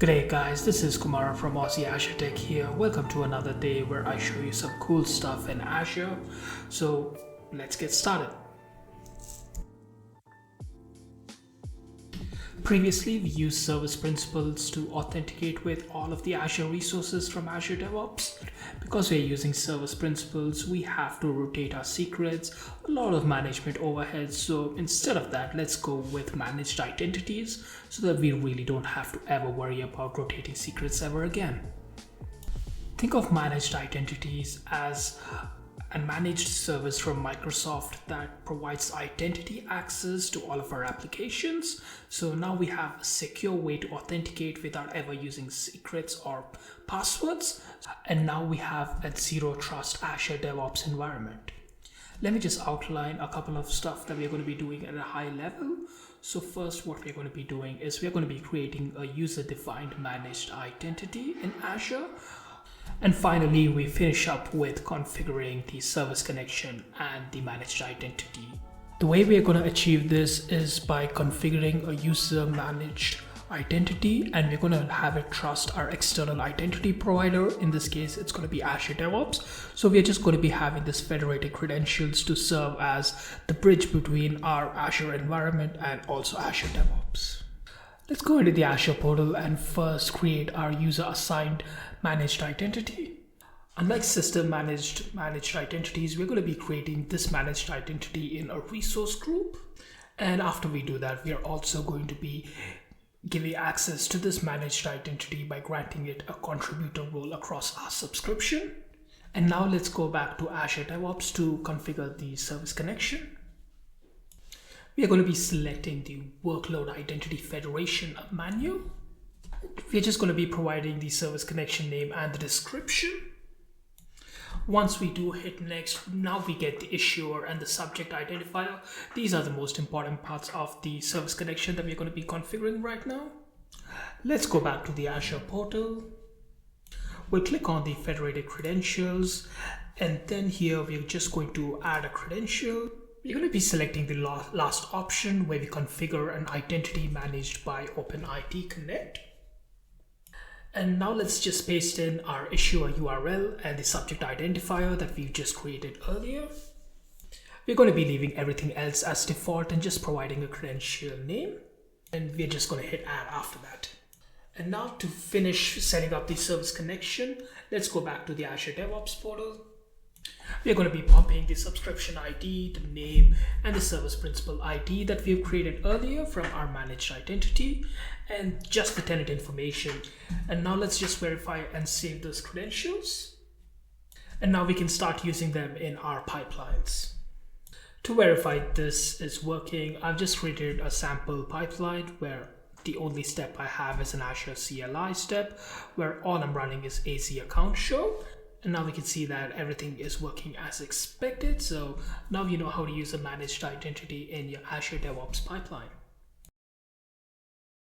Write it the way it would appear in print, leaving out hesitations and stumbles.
G'day guys, this is Kumar from Aussie Azure Tech here. Welcome to another day where I show you some cool stuff in Azure. So let's get started. Previously, we used service principals to authenticate with all of the Azure resources from Azure DevOps. Because we're using service principals, we have to rotate our secrets, a lot of management overheads. So instead of that, let's go with managed identities so that we really don't have to ever worry about rotating secrets ever again. Think of managed identities as a managed service from Microsoft that provides identity access to all of our applications. So now we have a secure way to authenticate without ever using secrets or passwords. And now we have a zero trust Azure DevOps environment. Let me just outline a couple of stuff that we're going to be doing at a high level. So first, what we're going to be doing is we're going to be creating a user-defined managed identity in Azure. And finally, we finish up with configuring the service connection and the managed identity. The way we are going to achieve this is by configuring a user managed identity, and we're going to have it trust our external identity provider. In this case, it's going to be Azure DevOps. So we're just going to be having this federated credentials to serve as the bridge between our Azure environment and also Azure DevOps. Let's go into the Azure portal and first create our user assigned managed identity. Unlike system managed identities, we're going to be creating this managed identity in a resource group. And after we do that, we are also going to be giving access to this managed identity by granting it a contributor role across our subscription. And now let's go back to Azure DevOps to configure the service connection. We are going to be selecting the workload identity federation menu. We're just going to be providing the service connection name and the description. Once we do hit next, now we get the issuer and the subject identifier. These are the most important parts of the service connection that we're going to be configuring right now. Let's go back to the Azure portal. We'll click on the federated credentials, and then here we're just going to add a credential. We're going to be selecting the last option where we configure an identity managed by OpenID Connect. And now let's just paste in our issuer URL and the subject identifier that we just created earlier. We're going to be leaving everything else as default and just providing a credential name. And we're just going to hit add after that. And now to finish setting up the service connection, let's go back to the Azure DevOps portal. We're going to be popping the subscription ID, the name, and the service principal ID that we've created earlier from our managed identity, and just the tenant information. And now let's just verify and save those credentials. And now we can start using them in our pipelines. To verify this is working, I've just created a sample pipeline where the only step I have is an Azure CLI step, where all I'm running is AZ account show. And now we can see that everything is working as expected. So now you know how to use a managed identity in your Azure DevOps pipeline.